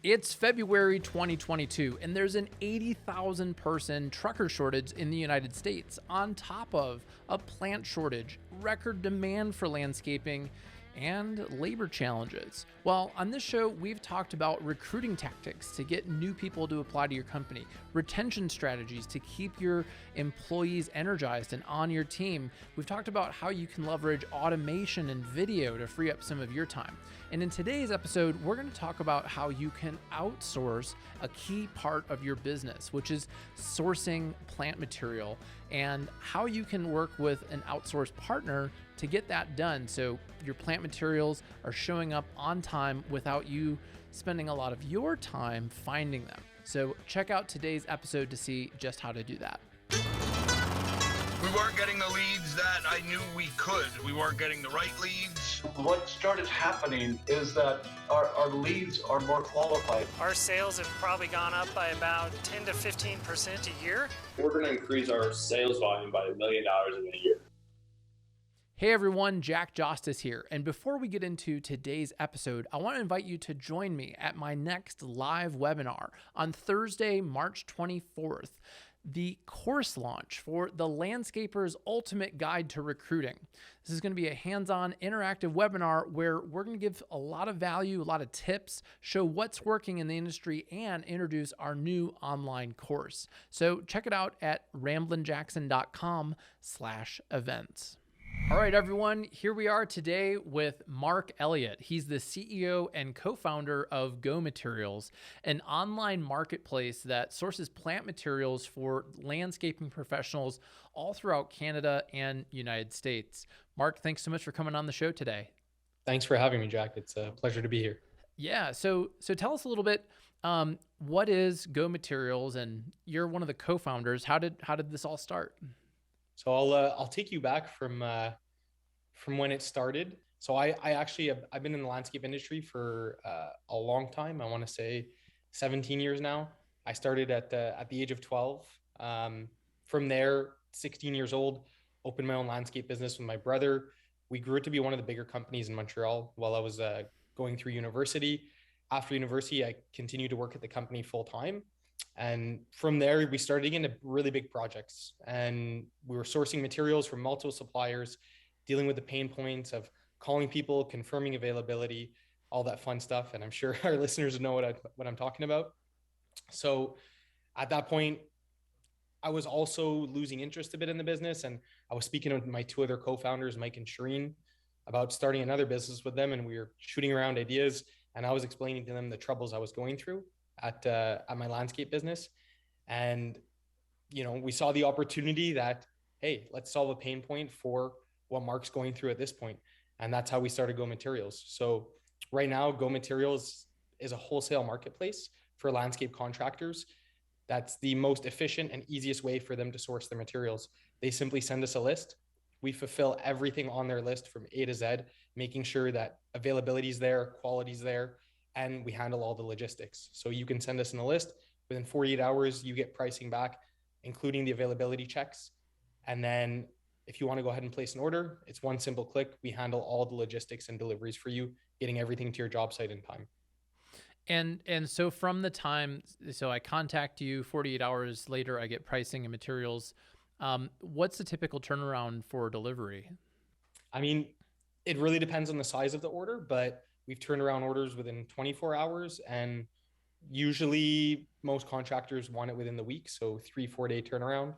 It's February 2022, and there's an 80,000 person trucker shortage in the United States, on top of a plant shortage, record demand for landscaping, and labor challenges. Well, on this show, we've talked about recruiting tactics to get new people to apply to your company, retention strategies to keep your employees energized and on your team. We've talked about how you can leverage automation and video to free up some of your time. And in today's episode, we're going to talk about how you can outsource a key part of your business, which is sourcing plant material, and how you can work with an outsourced partner to get that done so your plant materials are showing up on time without you spending a lot of your time finding them. So check out today's episode to see just how to do that. We weren't getting the leads that I knew we could. We weren't getting the right leads. What started happening is that our leads are more qualified. Our sales have probably gone up by about 10 to 15% a year. We're going to increase our sales volume by $1 million in a year. Hey everyone, Jack Jostes here. And before we get into today's episode, I want to invite you to join me at my next live webinar on Thursday, March 24th. The course launch for the Landscaper's Ultimate Guide to Recruiting. This is going to be a hands-on interactive webinar where we're going to give a lot of value, a lot of tips, show what's working in the industry, and introduce our new online course. So check it out at ramblinjackson.com/events. All right, everyone, here we are today with Mark Elliott. He's the CEO and co-founder of GoMaterials, an online marketplace that sources plant materials for landscaping professionals all throughout Canada and United States. Mark, thanks so much for coming on the show today. Thanks for having me, Jack. It's a pleasure to be here. Yeah, so tell us a little bit, what is GoMaterials, and you're one of the co-founders. How did this all start? So I'll take you back from when it started. So I've been in the landscape industry for a long time. I want to say 17 years now. I started at the age of 12. From there, 16 years old, opened my own landscape business with my brother. We grew it to be one of the bigger companies in Montreal while I was going through university. After university, I continued to work at the company full time. And from there, we started getting into really big projects, and we were sourcing materials from multiple suppliers, dealing with the pain points of calling people, confirming availability, all that fun stuff. And I'm sure our listeners know what I'm talking about. So at that point, I was also losing interest a bit in the business. And I was speaking with my two other co-founders, Mike and Shireen, about starting another business with them. And we were shooting around ideas, and I was explaining to them the troubles I was going through at my landscape business. And, we saw the opportunity that, hey, let's solve a pain point for what Mark's going through at this point. And that's how we started GoMaterials. So right now, GoMaterials is a wholesale marketplace for landscape contractors. That's the most efficient and easiest way for them to source their materials. They simply send us a list. We fulfill everything on their list from A to Z, making sure that availability is there, quality is there, and we handle all the logistics. So you can send us in a list. Within 48 hours, you get pricing back, including the availability checks. And then if you want to go ahead and place an order, it's one simple click. We handle all the logistics and deliveries for you, getting everything to your job site in time. And so from the time, so I contact you, 48 hours later, I get pricing and materials. What's the typical turnaround for delivery? I mean, it really depends on the size of the order, but we've turned around orders within 24 hours, and usually most contractors want it within the week. So 3-4 day turnaround.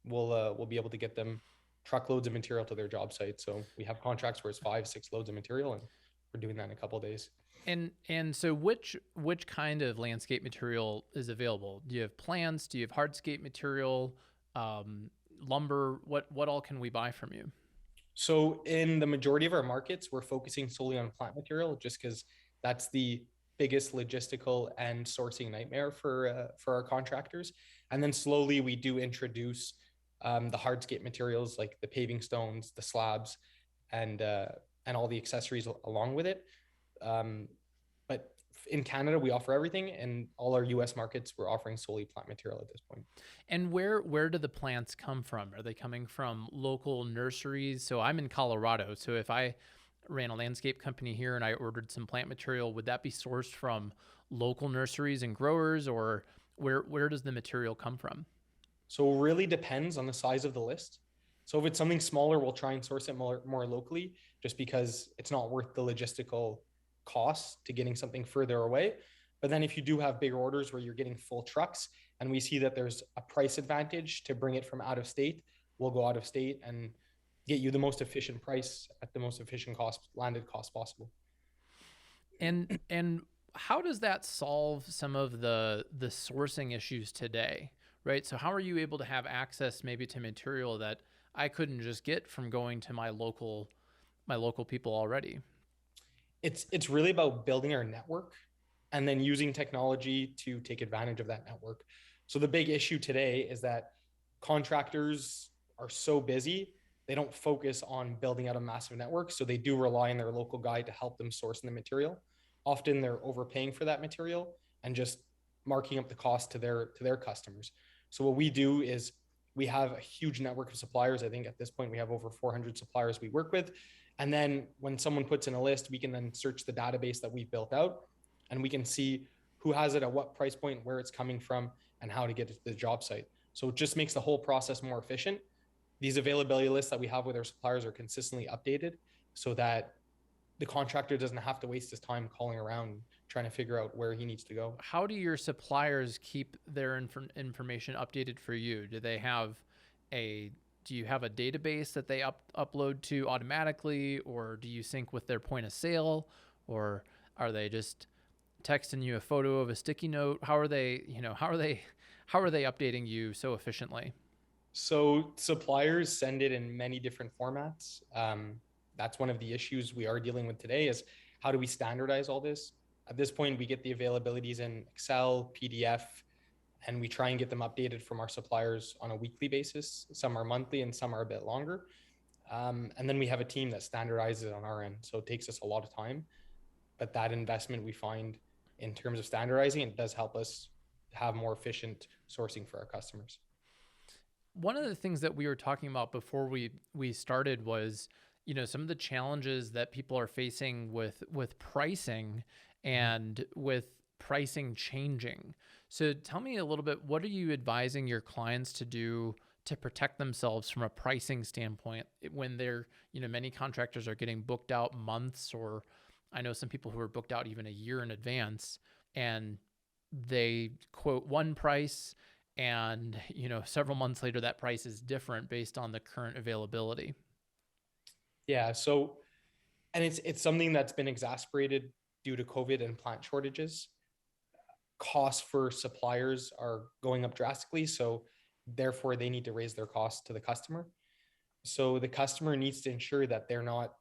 We'll be able to get them truckloads of material to their job site. So we have contracts where it's 5-6 loads of material, and we're doing that in a couple of days. And so which kind of landscape material is available? Do you have plants? Do you have hardscape material, lumber? What all can we buy from you? So in the majority of our markets, we're focusing solely on plant material, just because that's the biggest logistical and sourcing nightmare for our contractors. And then slowly we do introduce the hardscape materials like the paving stones, the slabs, and all the accessories along with it. But in Canada, we offer everything, and all our US markets, we're offering solely plant material at this point. And where do the plants come from? Are they coming from local nurseries? So I'm in Colorado. So if I ran a landscape company here and I ordered some plant material, would that be sourced from local nurseries and growers, or where does the material come from? So it really depends on the size of the list. So if it's something smaller, we'll try and source it more locally, just because it's not worth the logistical costs to getting something further away. But then if you do have bigger orders where you're getting full trucks and we see that there's a price advantage to bring it from out of state, we'll go out of state and get you the most efficient price at the most efficient cost, landed cost possible. And how does that solve some of the sourcing issues today, right? So how are you able to have access maybe to material that I couldn't just get from going to my local people already? It's really about building our network and then using technology to take advantage of that network. So the big issue today is that contractors are so busy, they don't focus on building out a massive network. So they do rely on their local guy to help them source the material. Often they're overpaying for that material and just marking up the cost to their customers. So what we do is we have a huge network of suppliers. I think at this point we have over 400 suppliers we work with. And then when someone puts in a list, we can then search the database that we've built out and we can see who has it at what price point, where it's coming from, and how to get it to the job site. So it just makes the whole process more efficient. These availability lists that we have with our suppliers are consistently updated so that the contractor doesn't have to waste his time calling around trying to figure out where he needs to go. How do your suppliers keep their information updated for you? Do you have a database that they upload to automatically, or do you sync with their point of sale, or are they just texting you a photo of a sticky note? How are they updating you so efficiently? So suppliers send it in many different formats. That's one of the issues we are dealing with today is how do we standardize all this? At this point, we get the availabilities in Excel, PDF, and we try and get them updated from our suppliers on a weekly basis. Some are monthly and some are a bit longer. And then we have a team that standardizes it on our end. So it takes us a lot of time, but that investment we find in terms of standardizing, it does help us have more efficient sourcing for our customers. One of the things that we were talking about before we started was, some of the challenges that people are facing with pricing and with pricing changing. So tell me a little bit, what are you advising your clients to do to protect themselves from a pricing standpoint when they're, many contractors are getting booked out months, or I know some people who are booked out even a year in advance, and they quote one price and, several months later, that price is different based on the current availability. Yeah. So, and it's something that's been exacerbated due to COVID and plant shortages. Costs for suppliers are going up drastically. So therefore they need to raise their costs to the customer. So the customer needs to ensure that they're not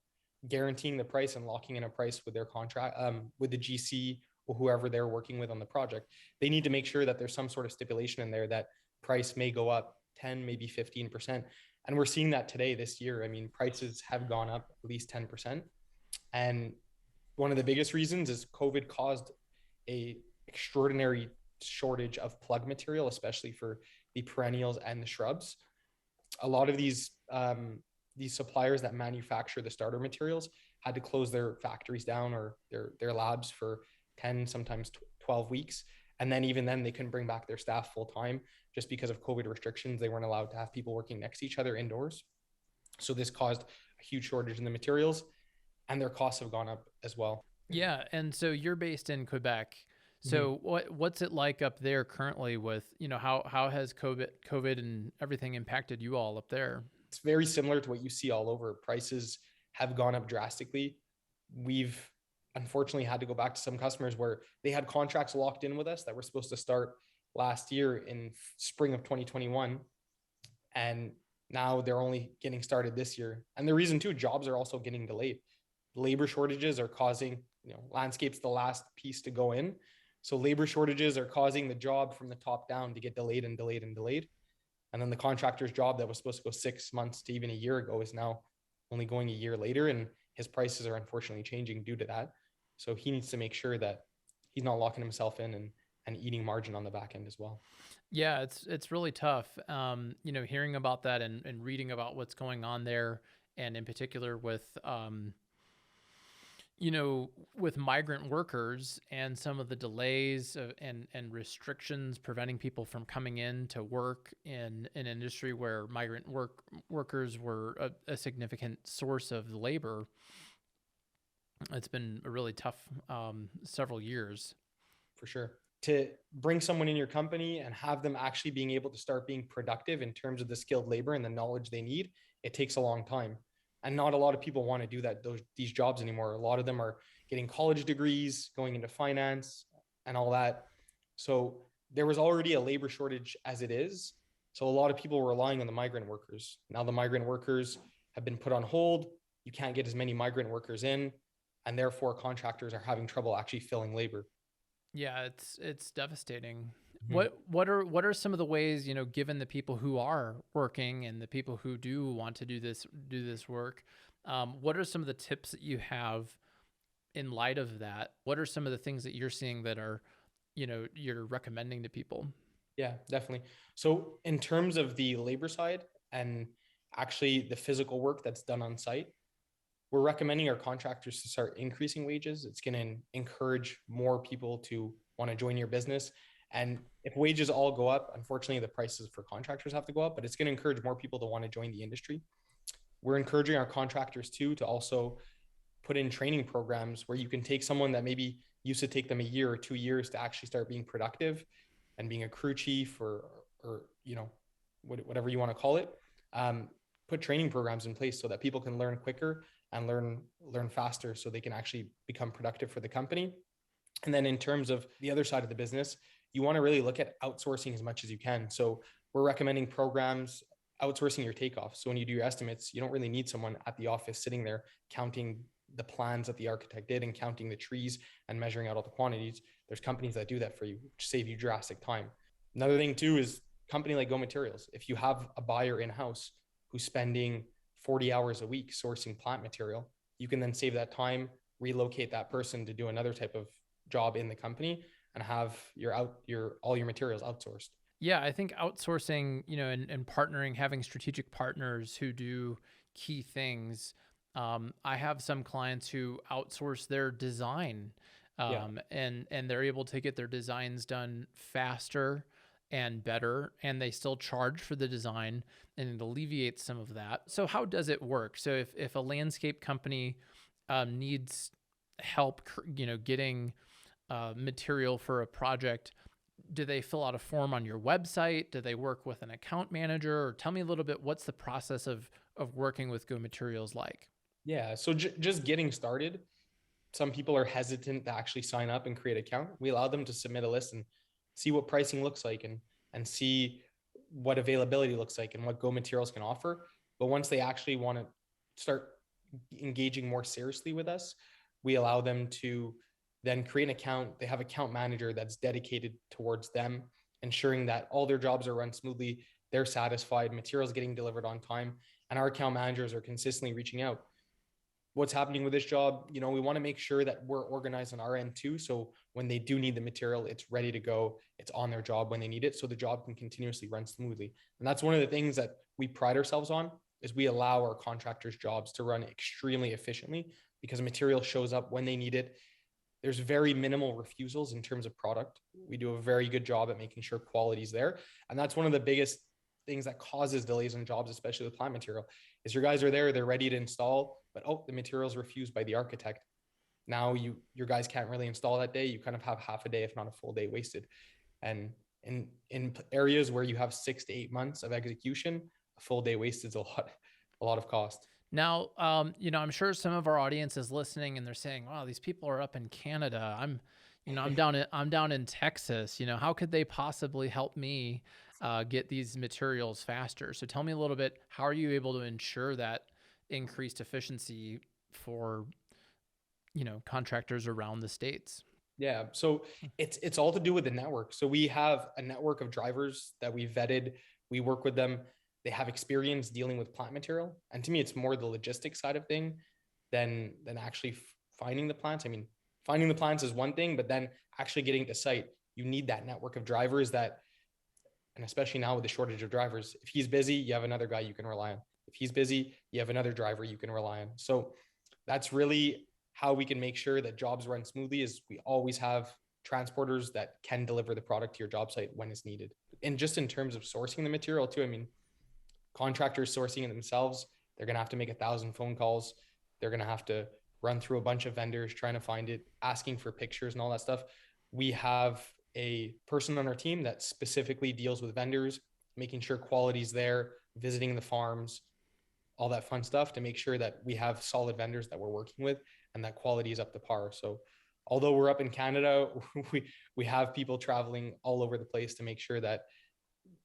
guaranteeing the price and locking in a price with their contract, with the GC or whoever they're working with on the project. They need to make sure that there's some sort of stipulation in there that price may go up 10, maybe 15%. And we're seeing that today, this year. I mean, prices have gone up at least 10%. And one of the biggest reasons is COVID caused a extraordinary shortage of plug material, especially for the perennials and the shrubs. A lot of these suppliers that manufacture the starter materials had to close their factories down or their labs for 10, sometimes 12 weeks. And then even then they couldn't bring back their staff full time just because of COVID restrictions. They weren't allowed to have people working next to each other indoors. So this caused a huge shortage in the materials, and their costs have gone up as well. Yeah. And so you're based in Quebec. So what's it like up there currently with, how has COVID and everything impacted you all up there? It's very similar to what you see all over. Prices have gone up drastically. We've unfortunately had to go back to some customers where they had contracts locked in with us that were supposed to start last year in spring of 2021. And now they're only getting started this year. And the reason too, jobs are also getting delayed. Labor shortages are causing, landscape's the last piece to go in. So labor shortages are causing the job from the top down to get delayed and delayed and delayed. And then the contractor's job that was supposed to go 6 months to even a year ago is now only going a year later. And his prices are unfortunately changing due to that. So he needs to make sure that he's not locking himself in and eating margin on the back end as well. Yeah, it's really tough. Hearing about that and reading about what's going on there, and in particular with, with migrant workers and some of the delays and restrictions preventing people from coming in to work in an industry where migrant workers were a significant source of labor, it's been a really tough several years. For sure. To bring someone in your company and have them actually being able to start being productive in terms of the skilled labor and the knowledge they need, it takes a long time. And not a lot of people want to do these jobs anymore. A lot of them are getting college degrees, going into finance and all that. So there was already a labor shortage as it is. So a lot of people were relying on the migrant workers. Now the migrant workers have been put on hold. You can't get as many migrant workers in, and therefore contractors are having trouble actually filling labor. Yeah, it's devastating. What are some of the ways, given the people who are working and the people who do want to do this work, what are some of the tips that you have in light of that? What are some of the things that you're seeing that are, you're recommending to people? Yeah, definitely. So in terms of the labor side and actually the physical work that's done on site, we're recommending our contractors to start increasing wages. It's going to encourage more people to want to join your business. And if wages all go up, unfortunately, the prices for contractors have to go up, but it's going to encourage more people to want to join the industry. We're encouraging our contractors too to also put in training programs where you can take someone that maybe used to take them a year or 2 years to actually start being productive and being a crew chief or whatever you want to call it. Put training programs in place so that people can learn quicker and learn faster so they can actually become productive for the company. And then in terms of the other side of the business, you want to really look at outsourcing as much as you can. So we're recommending programs, outsourcing your takeoff. So when you do your estimates, you don't really need someone at the office sitting there counting the plans that the architect did and counting the trees and measuring out all the quantities. There's companies that do that for you, which save you drastic time. Another thing too is company like GoMaterials. If you have a buyer in-house who's spending 40 hours a week sourcing plant material, you can then save that time, relocate that person to do another type of job in the company and have all your materials outsourced. Yeah, I think outsourcing, and partnering, having strategic partners who do key things. I have some clients who outsource their design, and they're able to get their designs done faster and better, and they still charge for the design, and it alleviates some of that. So how does it work? So if a landscape company needs help, getting material for a project, do they fill out a form on your website? Do they work with an account manager? Or tell me a little bit, what's the process of working with GoMaterials like? Yeah, so just getting started, some people are hesitant to actually sign up and create an account. We allow them to submit a list and see what pricing looks like and see what availability looks like and what GoMaterials can offer. But once they actually want to start engaging more seriously with us, we allow them to then create an account. They have an account manager that's dedicated towards them, ensuring that all their jobs are run smoothly, they're satisfied, materials getting delivered on time, and our account managers are consistently reaching out. What's happening with this job? We want to make sure that we're organized on our end too. So when they do need the material, it's ready to go. It's on their job when they need it. So the job can continuously run smoothly. And that's one of the things that we pride ourselves on is we allow our contractors' jobs to run extremely efficiently because material shows up when they need it. There's very minimal refusals in terms of product. We do a very good job at making sure quality is there. And that's one of the biggest things that causes delays on jobs, especially with plant material, is your guys are there, they're ready to install, but the material's refused by the architect. Now your guys can't really install that day. You kind of have half a day, if not a full day wasted. And in areas where you have 6 to 8 months of execution, a full day wasted is a lot of cost. Now, I'm sure some of our audience is listening and they're saying, wow, these people are up in Canada. I'm down in Texas. How could they possibly help me get these materials faster? So tell me a little bit, how are you able to ensure that increased efficiency for, contractors around the States? Yeah. So it's all to do with the network. So we have a network of drivers that we vetted. We work with them. They have experience dealing with plant material. And to me, it's more the logistics side of thing than actually finding the plants. I mean, finding the plants is one thing, but then actually getting to site, you need that network of drivers and especially now with the shortage of drivers, if he's busy, you have another guy you can rely on. If he's busy, you have another driver you can rely on. So that's really how we can make sure that jobs run smoothly is we always have transporters that can deliver the product to your job site when it's needed. And just in terms of sourcing the material too, I mean, contractors sourcing it themselves, they're going to have to make 1,000 phone calls. They're going to have to run through a bunch of vendors trying to find it, asking for pictures and all that stuff. We have a person on our team that specifically deals with vendors, making sure quality's there, visiting the farms, all that fun stuff to make sure that we have solid vendors that we're working with and that quality is up to par. So although we're up in Canada, we have people traveling all over the place to make sure that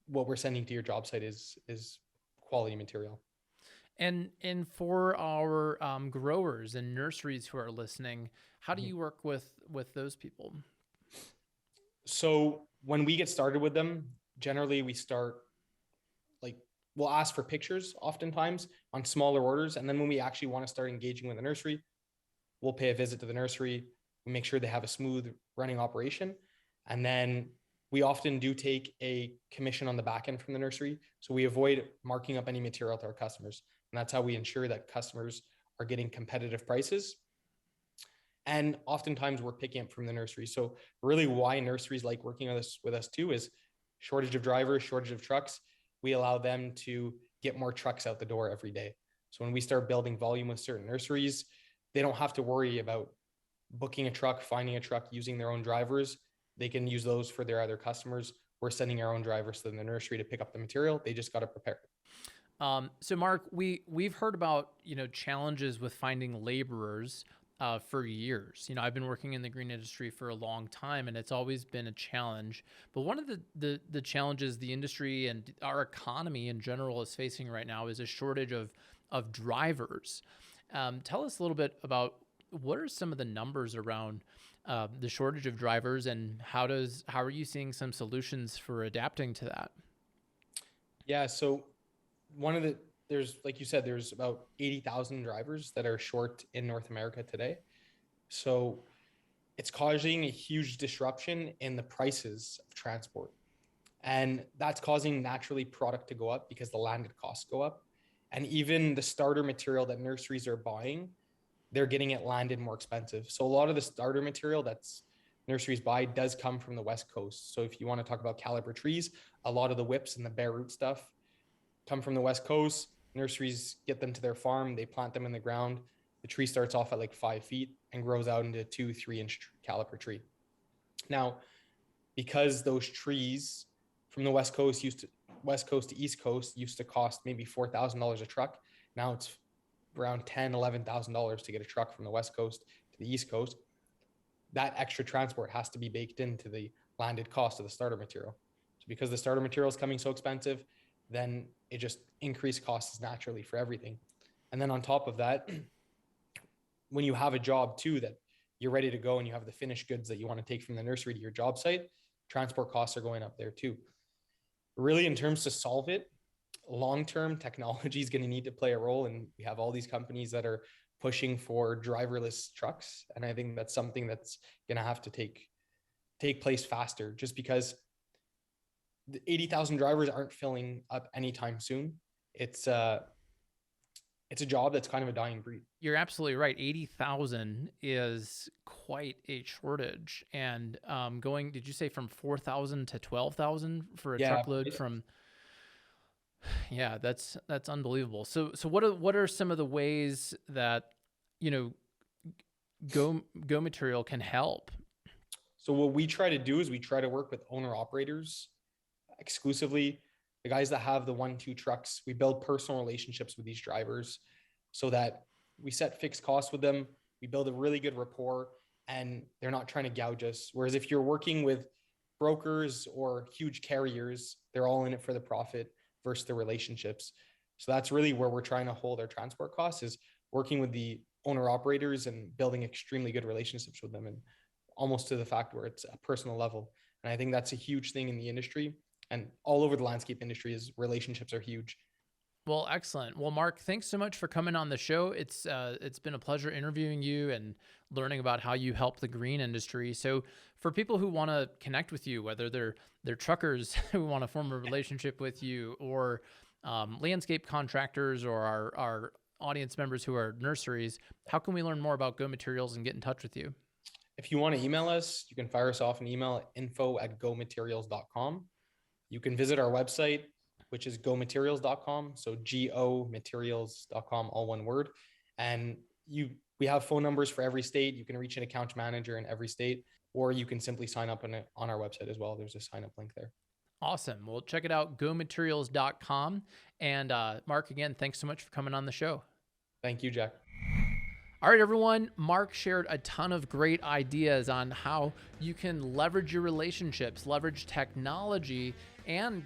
what we're sending to your job site is quality material. And for our growers and nurseries who are listening, how do you work with those people? So when we get started with them, generally we start we'll ask for pictures oftentimes on smaller orders. And then when we actually want to start engaging with the nursery, we'll pay a visit to the nursery. We make sure they have a smooth running operation. And then we often do take a commission on the back end from the nursery. So we avoid marking up any material to our customers. And that's how we ensure that customers are getting competitive prices. And oftentimes we're picking up from the nursery. So really why nurseries like working with us too is shortage of drivers, shortage of trucks. We allow them to get more trucks out the door every day. So when we start building volume with certain nurseries, they don't have to worry about booking a truck, finding a truck, using their own drivers. They can use those for their other customers. We're sending our own drivers to the nursery to pick up the material. They just got to prepare. So Mark, we've heard about, challenges with finding laborers for years. I've been working in the green industry for a long time, and it's always been a challenge. But one of the challenges the industry and our economy in general is facing right now is a shortage of drivers. Tell us a little bit about what are some of the numbers around the shortage of drivers, and how are you seeing some solutions for adapting to that? Yeah, so there's, like you said, there's about 80,000 drivers that are short in North America today. So it's causing a huge disruption in the prices of transport. And that's causing naturally product to go up because the landed costs go up. And even the starter material that nurseries are buying, they're getting it landed more expensive. So a lot of the starter material that's nurseries buy does come from the West Coast. So if you want to talk about caliber trees, a lot of the whips and the bare root stuff come from the West Coast. Nurseries get them to their farm, they plant them in the ground. The tree starts off at 5 feet and grows out into a 2-3 inch caliper tree. Now, because those trees from the West Coast to East Coast used to cost maybe $4,000 a truck, now it's around $10,000, $11,000 to get a truck from the West Coast to the East Coast. That extra transport has to be baked into the landed cost of the starter material. So because the starter material is coming so expensive, then it just increased costs naturally for everything. And then on top of that, when you have a job too, that you're ready to go and you have the finished goods that you want to take from the nursery to your job site, transport costs are going up there too. Really, in terms to solve it, long-term technology is going to need to play a role. And we have all these companies that are pushing for driverless trucks. And I think that's something that's going to have to take place faster, just because the 80,000 drivers aren't filling up anytime soon. It's a job that's kind of a dying breed. You're absolutely right. 80,000 is quite a shortage. And did you say from 4,000 to 12,000 for a truckload from? Yeah, that's unbelievable. So what are some of the ways that, Go Material can help? So what we try to do is we try to work with owner operators exclusively, the guys that have the 1-2 trucks. We build personal relationships with these drivers so that we set fixed costs with them. We build a really good rapport and they're not trying to gouge us. Whereas if you're working with brokers or huge carriers, they're all in it for the profit versus the relationships. So that's really where we're trying to hold our transport costs, is working with the owner operators and building extremely good relationships with them, and almost to the fact where it's a personal level. And I think that's a huge thing in the industry. And all over the landscape industry is relationships are huge. Well, excellent. Well, Mark, thanks so much for coming on the show. It's been a pleasure interviewing you and learning about how you help the green industry. So for people who want to connect with you, whether they're truckers who want to form a relationship with you, or landscape contractors, or our audience members who are nurseries, how can we learn more about Go Materials and get in touch with you? If you want to email us, you can fire us off an email at info@gomaterials.com. You can visit our website, which is gomaterials.com. So gomaterials.com, all one word. And we have phone numbers for every state. You can reach an account manager in every state, or you can simply sign up on our website as well. There's a sign up link there. Awesome. Well, check it out, gomaterials.com. And Mark, again, thanks so much for coming on the show. Thank you, Jack. All right, everyone. Mark shared a ton of great ideas on how you can leverage your relationships, leverage technology, and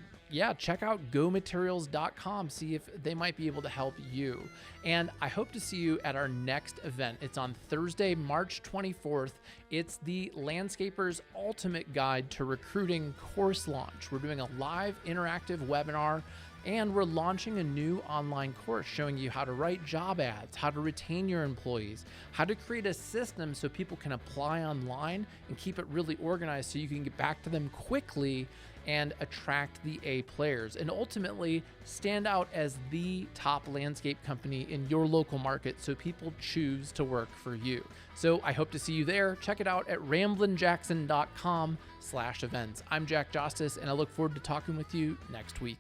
check out GoMaterials.com. See if they might be able to help you. And I hope to see you at our next event. It's on Thursday, March 24th. It's the Landscaper's Ultimate Guide to Recruiting course launch. We're doing a live interactive webinar, and we're launching a new online course showing you how to write job ads, how to retain your employees, how to create a system so people can apply online and keep it really organized so you can get back to them quickly and attract the A players, and ultimately stand out as the top landscape company in your local market so people choose to work for you. So I hope to see you there. Check it out at ramblinjackson.com/events. I'm Jack Jostes, and I look forward to talking with you next week.